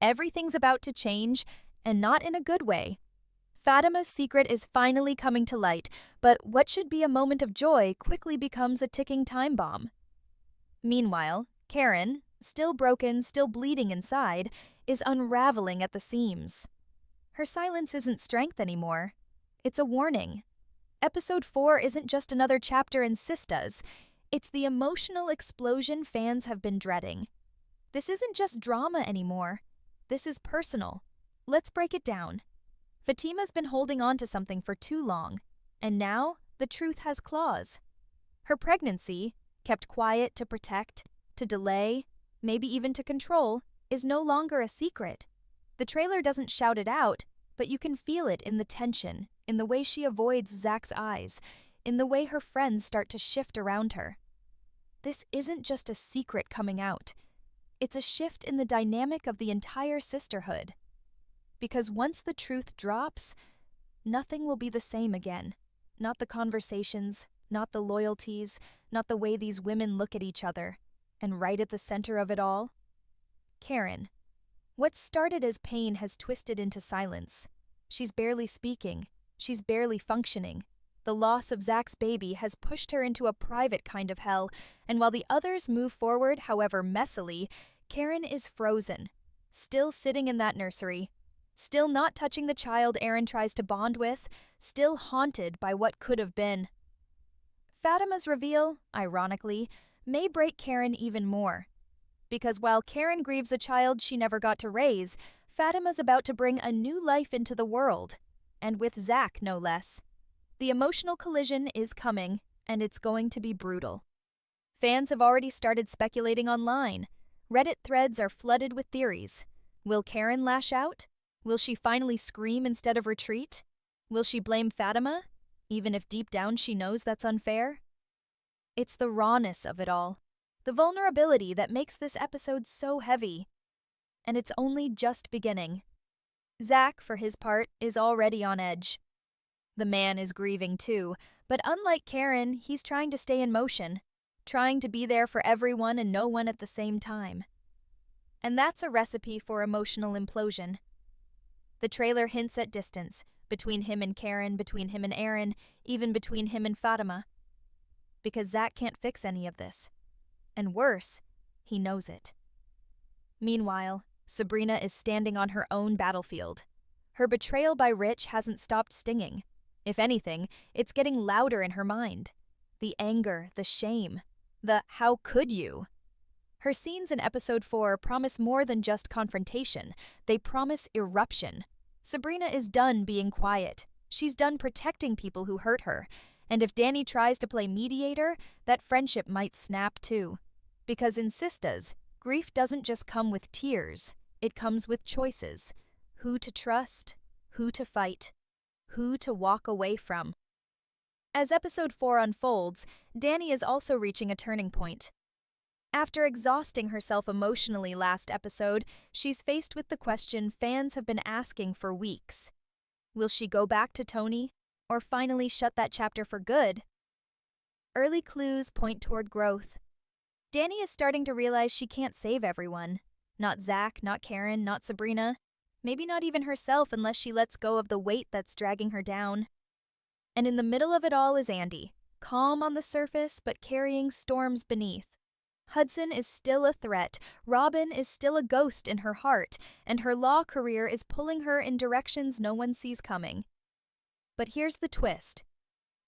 Everything's about to change, and not in a good way. Fatima's secret is finally coming to light, but what should be a moment of joy quickly becomes a ticking time bomb. Meanwhile, Karen, still broken, still bleeding inside, is unraveling at the seams. Her silence isn't strength anymore. It's a warning. Episode 4 isn't just another chapter in Sistas, it's the emotional explosion fans have been dreading. This isn't just drama anymore. This is personal. Let's break it down. Fatima's been holding on to something for too long, and now the truth has claws. Her pregnancy, kept quiet to protect, to delay, maybe even to control, is no longer a secret. The trailer doesn't shout it out, but you can feel it in the tension, in the way she avoids Zach's eyes, in the way her friends start to shift around her. This isn't just a secret coming out. It's a shift in the dynamic of the entire sisterhood. Because once the truth drops, nothing will be the same again. Not the conversations, not the loyalties, not the way these women look at each other. And right at the center of it all, Karen. What started as pain has twisted into silence. She's barely speaking. She's barely functioning. The loss of Zach's baby has pushed her into a private kind of hell, and while the others move forward, however messily, Karen is frozen, still sitting in that nursery, still not touching the child Aaron tries to bond with, still haunted by what could have been. Fatima's reveal, ironically, may break Karen even more. Because while Karen grieves a child she never got to raise, Fatima's about to bring a new life into the world, and with Zach no less. The emotional collision is coming, and it's going to be brutal. Fans have already started speculating online. Reddit threads are flooded with theories. Will Karen lash out? Will she finally scream instead of retreat? Will she blame Fatima, even if deep down she knows that's unfair? It's the rawness of it all, the vulnerability that makes this episode so heavy. And it's only just beginning. Zach, for his part, is already on edge. The man is grieving too, but unlike Karen, he's trying to stay in motion, trying to be there for everyone and no one at the same time. And that's a recipe for emotional implosion. The trailer hints at distance, between him and Karen, between him and Aaron, even between him and Fatima. Because Zach can't fix any of this. And worse, he knows it. Meanwhile, Sabrina is standing on her own battlefield. Her betrayal by Rich hasn't stopped stinging. If anything, it's getting louder in her mind. The anger, the shame, the "how could you?" Her scenes in episode 4 promise more than just confrontation. They promise eruption. Sabrina is done being quiet. She's done protecting people who hurt her. And if Danny tries to play mediator, that friendship might snap too. Because in Sistas, grief doesn't just come with tears. It comes with choices. Who to trust, who to fight, who to walk away from. As episode 4 unfolds, Danny is also reaching a turning point. After exhausting herself emotionally last episode, she's faced with the question fans have been asking for weeks. Will she go back to Tony, or finally shut that chapter for good? Early clues point toward growth. Danny is starting to realize she can't save everyone. Not Zach, not Karen, not Sabrina. Maybe not even herself unless she lets go of the weight that's dragging her down. And in the middle of it all is Andy, calm on the surface but carrying storms beneath. Hudson is still a threat, Robin is still a ghost in her heart, and her law career is pulling her in directions no one sees coming. But here's the twist.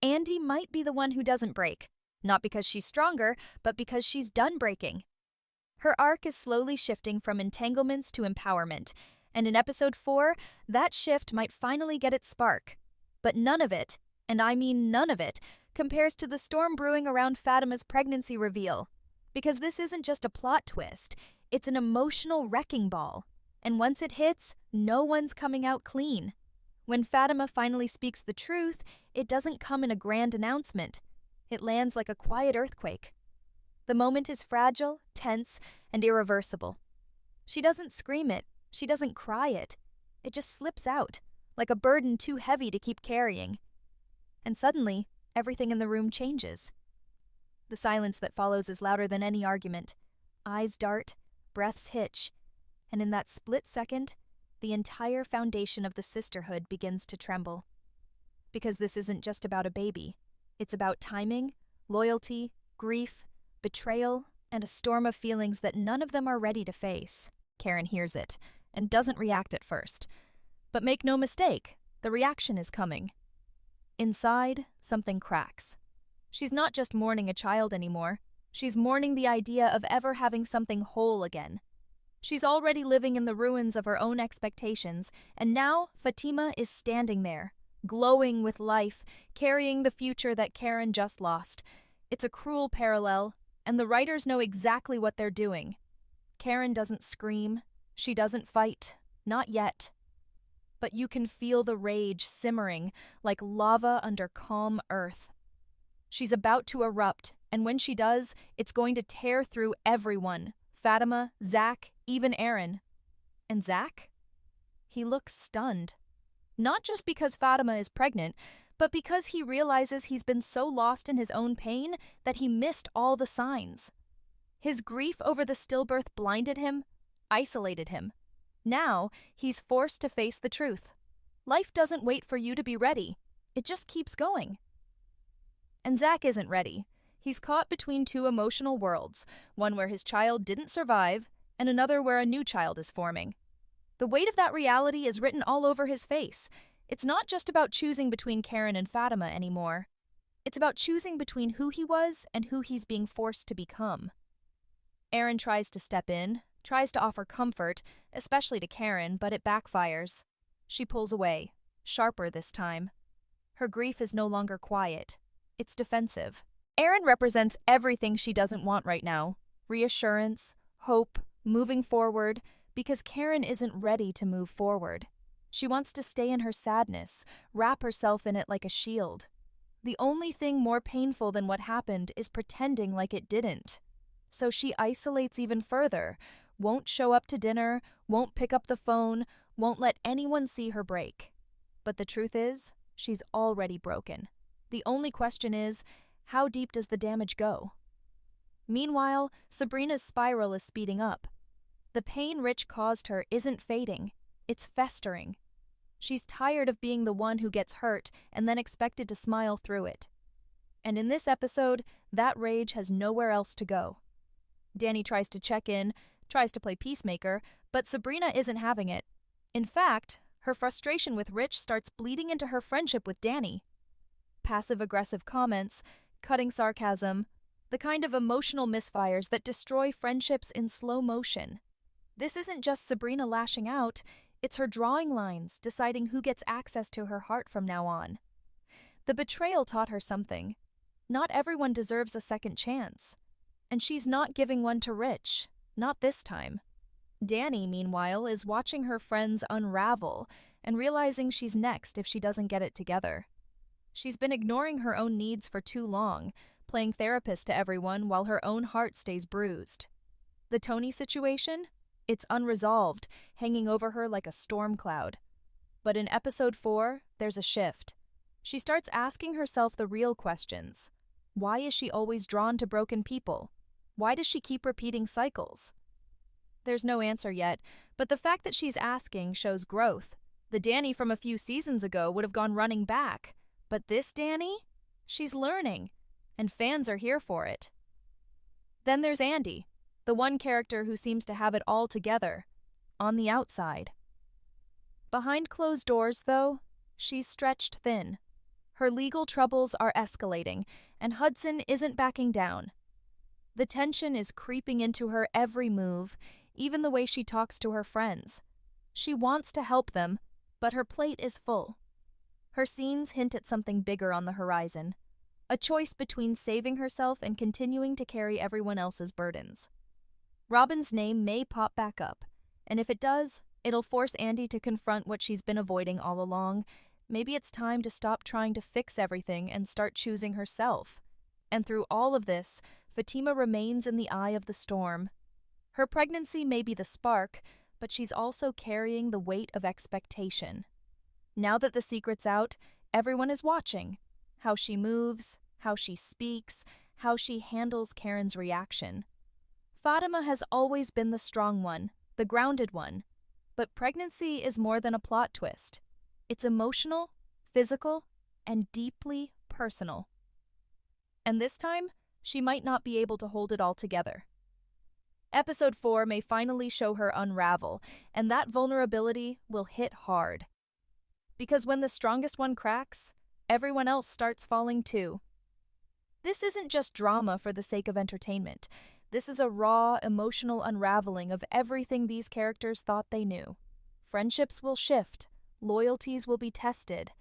Andy might be the one who doesn't break, not because she's stronger, but because she's done breaking. Her arc is slowly shifting from entanglements to empowerment, and in episode 4, that shift might finally get its spark. But none of it, and I mean none of it, compares to the storm brewing around Fatima's pregnancy reveal. Because this isn't just a plot twist, it's an emotional wrecking ball. And once it hits, no one's coming out clean. When Fatima finally speaks the truth, it doesn't come in a grand announcement. It lands like a quiet earthquake. The moment is fragile, tense, and irreversible. She doesn't scream it, she doesn't cry it. It just slips out, like a burden too heavy to keep carrying. And suddenly, everything in the room changes. The silence that follows is louder than any argument. Eyes dart, breaths hitch. And in that split second, the entire foundation of the sisterhood begins to tremble. Because this isn't just about a baby. It's about timing, loyalty, grief, betrayal, and a storm of feelings that none of them are ready to face. Karen hears it and doesn't react at first. But make no mistake, the reaction is coming. Inside, something cracks. She's not just mourning a child anymore. She's mourning the idea of ever having something whole again. She's already living in the ruins of her own expectations, and now Fatima is standing there, glowing with life, carrying the future that Karen just lost. It's a cruel parallel, and the writers know exactly what they're doing. Karen doesn't scream. She doesn't fight. Not yet. But you can feel the rage simmering like lava under calm earth. She's about to erupt, and when she does, it's going to tear through everyone. Fatima, Zach, even Aaron. And Zach? He looks stunned. Not just because Fatima is pregnant, but because he realizes he's been so lost in his own pain that he missed all the signs. His grief over the stillbirth blinded him, isolated him. Now, he's forced to face the truth. Life doesn't wait for you to be ready. It just keeps going. And Zach isn't ready. He's caught between two emotional worlds, one where his child didn't survive, and another where a new child is forming. The weight of that reality is written all over his face. It's not just about choosing between Karen and Fatima anymore. It's about choosing between who he was and who he's being forced to become. Aaron tries to step in, tries to offer comfort, especially to Karen, but it backfires. She pulls away, sharper this time. Her grief is no longer quiet. It's defensive. Aaron represents everything she doesn't want right now. Reassurance, hope, moving forward, because Karen isn't ready to move forward. She wants to stay in her sadness, wrap herself in it like a shield. The only thing more painful than what happened is pretending like it didn't. So she isolates even further, won't show up to dinner, won't pick up the phone, won't let anyone see her break. But the truth is, she's already broken. The only question is, how deep does the damage go? Meanwhile, Sabrina's spiral is speeding up. The pain Rich caused her isn't fading, it's festering. She's tired of being the one who gets hurt and then expected to smile through it. And in this episode, that rage has nowhere else to go. Danny tries to check in, tries to play peacemaker, but Sabrina isn't having it. In fact, her frustration with Rich starts bleeding into her friendship with Danny. Passive-aggressive comments, cutting sarcasm, the kind of emotional misfires that destroy friendships in slow motion. This isn't just Sabrina lashing out, it's her drawing lines, deciding who gets access to her heart from now on. The betrayal taught her something. Not everyone deserves a second chance. And she's not giving one to Rich, not this time. Danny, meanwhile, is watching her friends unravel and realizing she's next if she doesn't get it together. She's been ignoring her own needs for too long, playing therapist to everyone while her own heart stays bruised. The Tony situation? It's unresolved, hanging over her like a storm cloud. But in episode 4, there's a shift. She starts asking herself the real questions. Why is she always drawn to broken people? Why does she keep repeating cycles? There's no answer yet, but the fact that she's asking shows growth. The Danny from a few seasons ago would have gone running back. But this Danny? She's learning, and fans are here for it. Then there's Andy, the one character who seems to have it all together, on the outside. Behind closed doors, though, she's stretched thin. Her legal troubles are escalating, and Hudson isn't backing down. The tension is creeping into her every move, even the way she talks to her friends. She wants to help them, but her plate is full. Her scenes hint at something bigger on the horizon, a choice between saving herself and continuing to carry everyone else's burdens. Robin's name may pop back up, and if it does, it'll force Andy to confront what she's been avoiding all along. Maybe it's time to stop trying to fix everything and start choosing herself. And through all of this, Fatima remains in the eye of the storm. Her pregnancy may be the spark, but she's also carrying the weight of expectation. Now that the secret's out, everyone is watching. How she moves, how she speaks, how she handles Karen's reaction. Fatima has always been the strong one, the grounded one. But pregnancy is more than a plot twist. It's emotional, physical, and deeply personal. And this time, she might not be able to hold it all together. Episode 4 may finally show her unravel, and that vulnerability will hit hard. Because when the strongest one cracks, everyone else starts falling too. This isn't just drama for the sake of entertainment. This is a raw, emotional unraveling of everything these characters thought they knew. Friendships will shift, loyalties will be tested,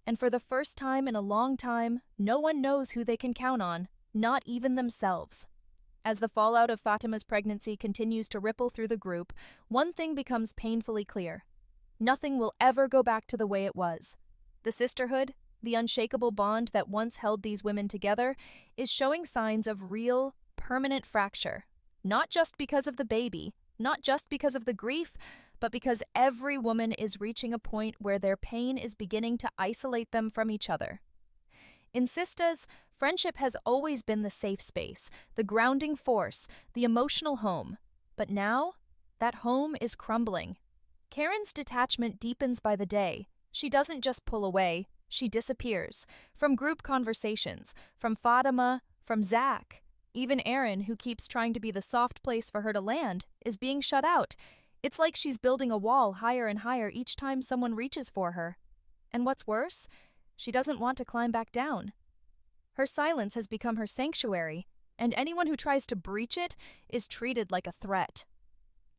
and for the first time in a long time, no one knows who they can count on, not even themselves. As the fallout of Fatima's pregnancy continues to ripple through the group, one thing becomes painfully clear. Nothing will ever go back to the way it was. The sisterhood, the unshakable bond that once held these women together, is showing signs of real, permanent fracture. Not just because of the baby, not just because of the grief, but because every woman is reaching a point where their pain is beginning to isolate them from each other. In Sistas, friendship has always been the safe space, the grounding force, the emotional home. But now, that home is crumbling. Karen's detachment deepens by the day. She doesn't just pull away, she disappears. From group conversations, from Fatima, from Zach. Even Erin, who keeps trying to be the soft place for her to land, is being shut out. It's like she's building a wall higher and higher each time someone reaches for her. And what's worse, she doesn't want to climb back down. Her silence has become her sanctuary, and anyone who tries to breach it is treated like a threat.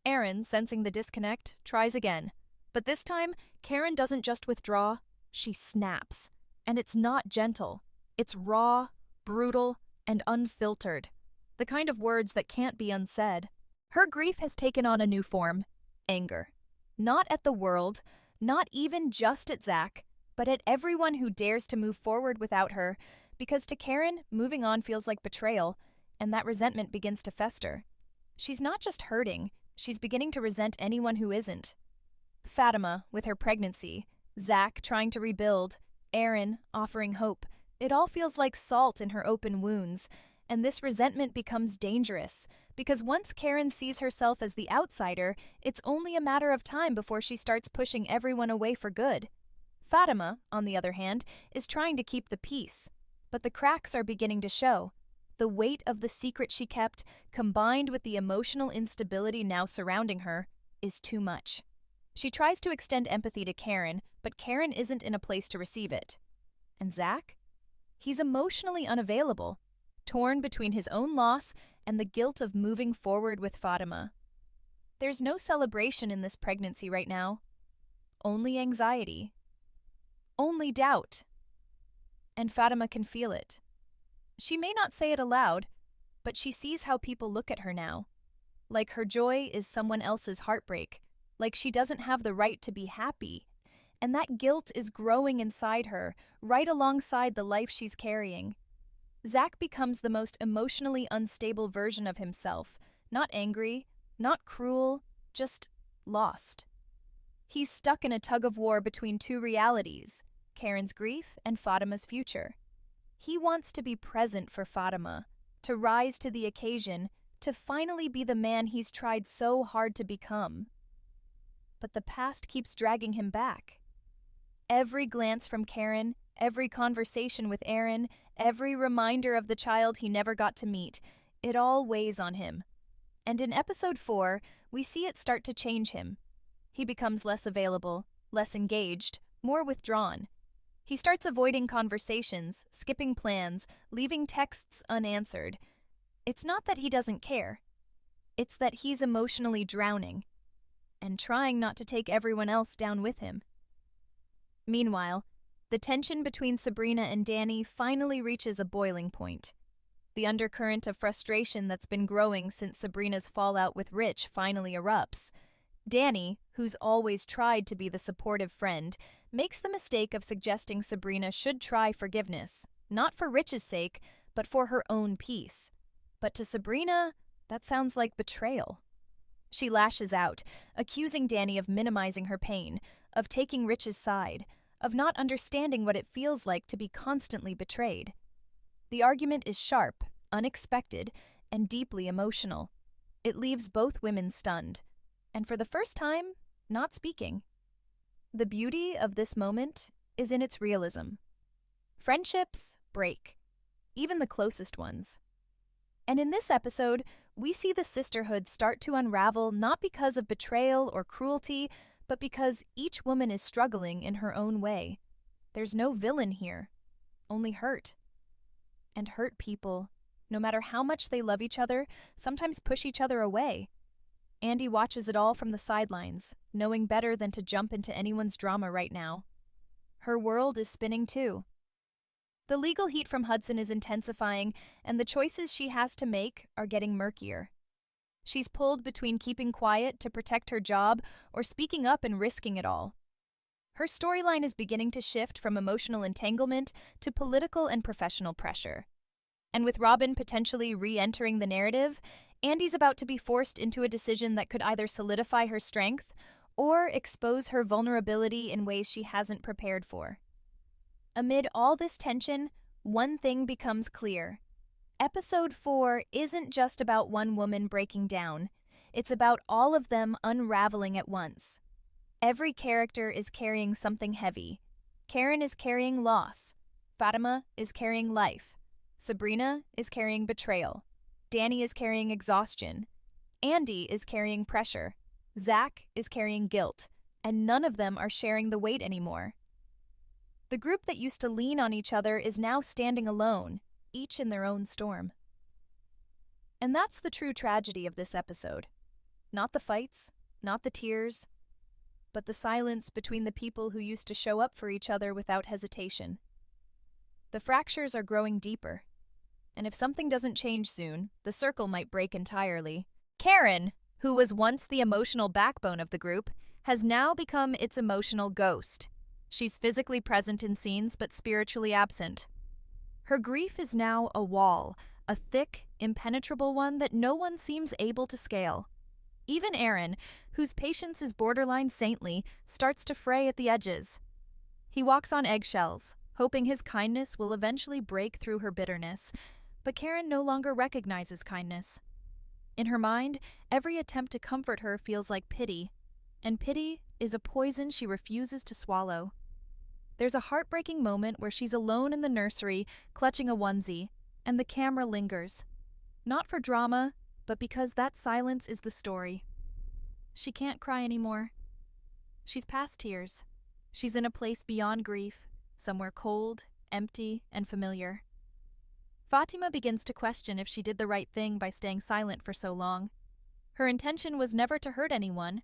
Erin, sensing the disconnect, tries again. But this time, Karen doesn't just withdraw, she snaps. And it's not gentle. It's raw, brutal, and unfiltered. The kind of words that can't be unsaid. Her grief has taken on a new form. Anger. Not at the world, not even just at Zach, but at everyone who dares to move forward without her, because to Karen, moving on feels like betrayal, and that resentment begins to fester. She's not just hurting, she's beginning to resent anyone who isn't. Fatima, with her pregnancy, Zach trying to rebuild, Erin offering hope. It all feels like salt in her open wounds, and this resentment becomes dangerous, because once Karen sees herself as the outsider, it's only a matter of time before she starts pushing everyone away for good. Fatima, on the other hand, is trying to keep the peace, but the cracks are beginning to show. The weight of the secret she kept, combined with the emotional instability now surrounding her, is too much. She tries to extend empathy to Karen, but Karen isn't in a place to receive it. And Zach? He's emotionally unavailable, torn between his own loss and the guilt of moving forward with Fatima. There's no celebration in this pregnancy right now. Only anxiety. Only doubt. And Fatima can feel it. She may not say it aloud, but she sees how people look at her now. Like her joy is someone else's heartbreak, like she doesn't have the right to be happy. And that guilt is growing inside her, right alongside the life she's carrying. Zach becomes the most emotionally unstable version of himself, not angry, not cruel, just lost. He's stuck in a tug-of-war between two realities, Karen's grief and Fatima's future. He wants to be present for Fatima, to rise to the occasion, to finally be the man he's tried so hard to become. But the past keeps dragging him back. Every glance from Karen, every conversation with Erin, every reminder of the child he never got to meet, it all weighs on him. And in episode 4, we see it start to change him. He becomes less available, less engaged, more withdrawn. He starts avoiding conversations, skipping plans, leaving texts unanswered. It's not that he doesn't care. It's that he's emotionally drowning and trying not to take everyone else down with him. Meanwhile, the tension between Sabrina and Danny finally reaches a boiling point. The undercurrent of frustration that's been growing since Sabrina's fallout with Rich finally erupts. Danny, who's always tried to be the supportive friend, makes the mistake of suggesting Sabrina should try forgiveness, not for Rich's sake, but for her own peace. But to Sabrina, that sounds like betrayal. She lashes out, accusing Danny of minimizing her pain, of taking Rich's side, of not understanding what it feels like to be constantly betrayed. The argument is sharp, unexpected, and deeply emotional. It leaves both women stunned. and for the first time, not speaking. The beauty of this moment is in its realism. Friendships break, even the closest ones. And in this episode, we see the sisterhood start to unravel not because of betrayal or cruelty, but because each woman is struggling in her own way. There's no villain here, only hurt. And hurt people, no matter how much they love each other, sometimes push each other away. Andy watches it all from the sidelines, knowing better than to jump into anyone's drama right now. Her world is spinning too. The legal heat from Hudson is intensifying, and the choices she has to make are getting murkier. She's pulled between keeping quiet to protect her job or speaking up and risking it all. Her storyline is beginning to shift from emotional entanglement to political and professional pressure. And with Robin potentially re-entering the narrative, Andy's about to be forced into a decision that could either solidify her strength or expose her vulnerability in ways she hasn't prepared for. Amid all this tension, one thing becomes clear. Episode 4 isn't just about one woman breaking down. It's about all of them unraveling at once. Every character is carrying something heavy. Karen is carrying loss. Fatima is carrying life. Sabrina is carrying betrayal. Danny is carrying exhaustion. Andy is carrying pressure. Zach is carrying guilt. And none of them are sharing the weight anymore. The group that used to lean on each other is now standing alone, each in their own storm. And that's the true tragedy of this episode. Not the fights, not the tears, but the silence between the people who used to show up for each other without hesitation. The fractures are growing deeper. And if something doesn't change soon, the circle might break entirely. Karen, who was once the emotional backbone of the group, has now become its emotional ghost. She's physically present in scenes but spiritually absent. Her grief is now a wall, a thick, impenetrable one that no one seems able to scale. Even Aaron, whose patience is borderline saintly, starts to fray at the edges. He walks on eggshells, hoping his kindness will eventually break through her bitterness. But Karen no longer recognizes kindness. In her mind, every attempt to comfort her feels like pity, and pity is a poison she refuses to swallow. There's a heartbreaking moment where she's alone in the nursery, clutching a onesie, and the camera lingers. Not for drama, but because that silence is the story. She can't cry anymore. She's past tears. She's in a place beyond grief, somewhere cold, empty, and familiar. Fatima begins to question if she did the right thing by staying silent for so long. Her intention was never to hurt anyone,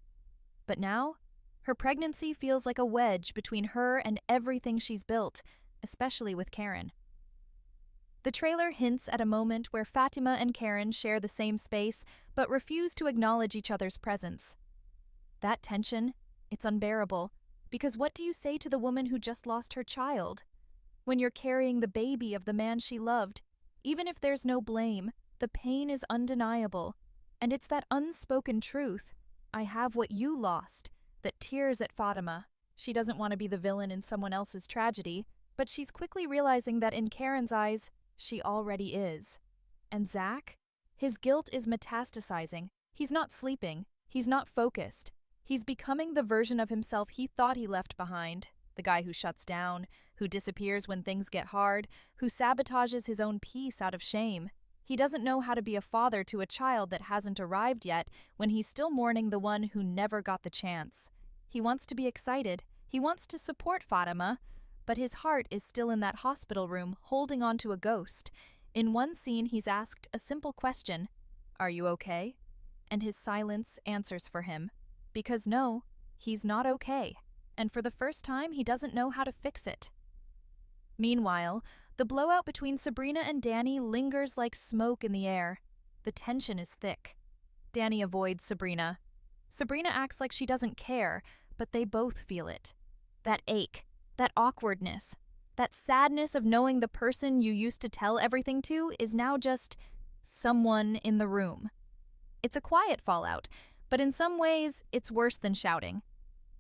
but now, her pregnancy feels like a wedge between her and everything she's built, especially with Karen. The trailer hints at a moment where Fatima and Karen share the same space, but refuse to acknowledge each other's presence. That tension, it's unbearable, because what do you say to the woman who just lost her child? When you're carrying the baby of the man she loved, even if there's no blame, the pain is undeniable. And it's that unspoken truth, I have what you lost, that tears at Fatima. She doesn't want to be the villain in someone else's tragedy, but she's quickly realizing that in Karen's eyes, she already is. And Zach? His guilt is metastasizing. He's not sleeping. He's not focused. He's becoming the version of himself he thought he left behind. The guy who shuts down, who disappears when things get hard, who sabotages his own peace out of shame. He doesn't know how to be a father to a child that hasn't arrived yet when he's still mourning the one who never got the chance. He wants to be excited. He wants to support Fatima, but his heart is still in that hospital room holding on to a ghost. In one scene, he's asked a simple question, "Are you okay?" And his silence answers for him. Because no, he's not okay. And for the first time, he doesn't know how to fix it. Meanwhile, the blowout between Sabrina and Danny lingers like smoke in the air. The tension is thick. Danny avoids Sabrina. Sabrina acts like she doesn't care, but they both feel it. That ache, that awkwardness, that sadness of knowing the person you used to tell everything to is now just someone in the room. It's a quiet fallout, but in some ways, it's worse than shouting.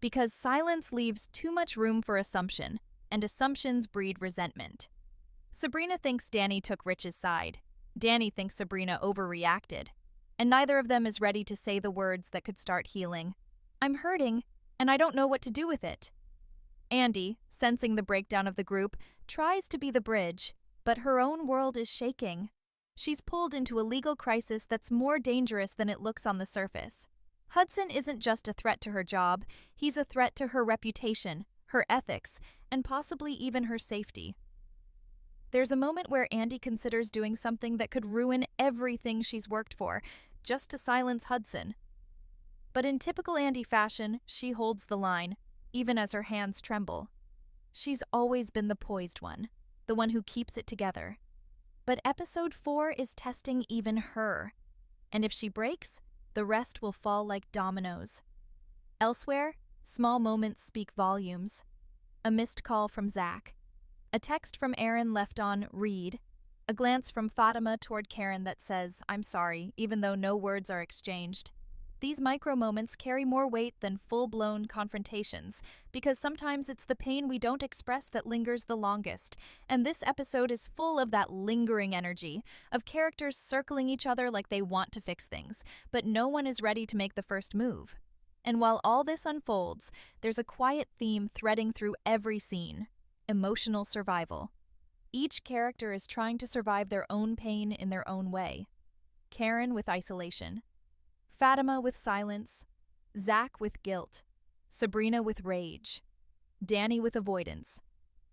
Because silence leaves too much room for assumption, and assumptions breed resentment. Sabrina thinks Danny took Rich's side. Danny thinks Sabrina overreacted. and neither of them is ready to say the words that could start healing. I'm hurting, and I don't know what to do with it. Andy, sensing the breakdown of the group, tries to be the bridge, but her own world is shaking. She's pulled into a legal crisis that's more dangerous than it looks on the surface. Hudson isn't just a threat to her job, he's a threat to her reputation, her ethics, and possibly even her safety. There's a moment where Andy considers doing something that could ruin everything she's worked for, just to silence Hudson. But in typical Andy fashion, she holds the line, even as her hands tremble. She's always been the poised one, the one who keeps it together. But episode 4 is testing even her. And if she breaks, the rest will fall like dominoes. Elsewhere, small moments speak volumes. A missed call from Zach. A text from Aaron left on read. A glance from Fatima toward Karen that says, I'm sorry, even though no words are exchanged. These micro moments carry more weight than full-blown confrontations, because sometimes it's the pain we don't express that lingers the longest, and this episode is full of that lingering energy, of characters circling each other like they want to fix things, but no one is ready to make the first move. And while all this unfolds, there's a quiet theme threading through every scene: emotional survival. Each character is trying to survive their own pain in their own way. Karen with isolation, Fatima with silence, Zach with guilt, Sabrina with rage, Danny with avoidance,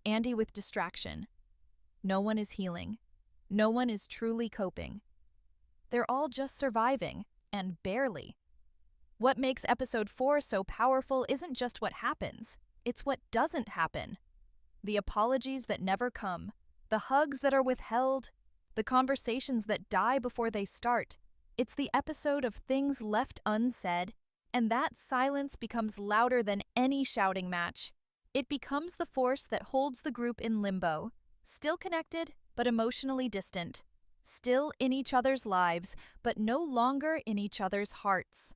Andy with distraction. No one is healing. No one is truly coping. They're all just surviving, and barely. What makes episode 4 so powerful isn't just what happens, it's what doesn't happen. The apologies that never come, the hugs that are withheld, the conversations that die before they start. It's the episode of things left unsaid, and that silence becomes louder than any shouting match. It becomes the force that holds the group in limbo, still connected, but emotionally distant, still in each other's lives, but no longer in each other's hearts.